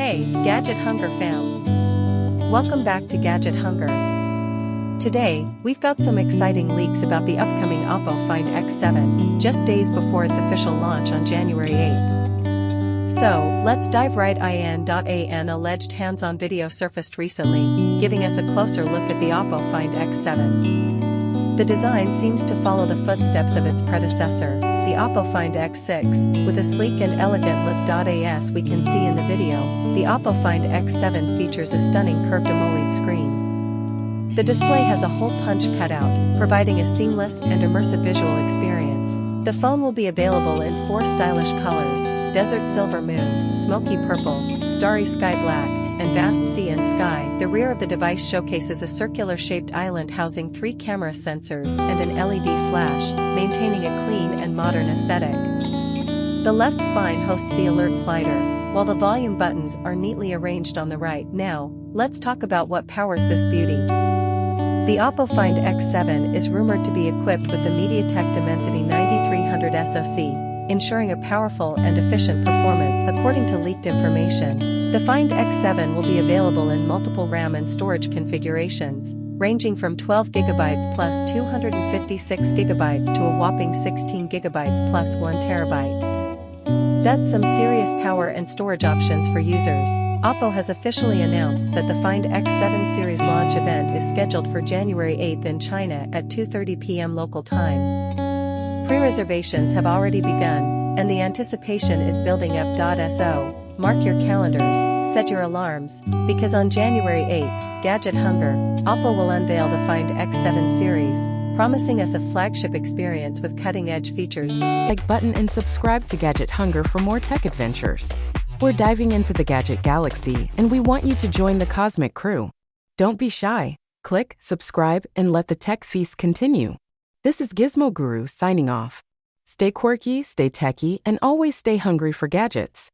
Hey, Gadget Hunger fam! Welcome back to Gadget Hunger. Today, we've got some exciting leaks about the upcoming Oppo Find X7, just days before its official launch on January 8th. So, let's dive right in. An alleged hands-on video surfaced recently, giving us a closer look at the Oppo Find X7. The design seems to follow the footsteps of its predecessor, the Oppo Find X6, with a sleek and elegant look. As we can see in the video, the Oppo Find X7 features a stunning curved AMOLED screen. The display has a hole punch cutout, providing a seamless and immersive visual experience. The phone will be available in 4 stylish colors: Desert Silver Moon, Smokey Purple, Starry Sky Black, and Vast Sea and Sky. The rear of the device showcases a circular-shaped island housing 3 camera sensors and an LED flash, maintaining a clean and modern aesthetic. The left spine hosts the alert slider, while the volume buttons are neatly arranged on the right. Now, let's talk about what powers this beauty. The Oppo Find X7 is rumored to be equipped with the MediaTek Dimensity 9300 SoC, ensuring a powerful and efficient performance. According to leaked information, the Find X7 will be available in multiple RAM and storage configurations, ranging from 12GB plus 256GB to a whopping 16GB plus 1TB. That's some serious power and storage options for users. Oppo has officially announced that the Find X7 series launch event is scheduled for January 8th in China at 2:30 p.m. local time. Pre-reservations have already begun, and the anticipation is building up. So, mark your calendars, set your alarms, because on January 8th, Gadget Hunger, Oppo will unveil the Find X7 series, promising us a flagship experience with cutting-edge features. Like button and subscribe to Gadget Hunger for more tech adventures. We're diving into the gadget galaxy, and we want you to join the cosmic crew. Don't be shy. Click, subscribe, and let the tech feast continue. This is Gizmo Guru signing off. Stay quirky, stay techy, and always stay hungry for gadgets.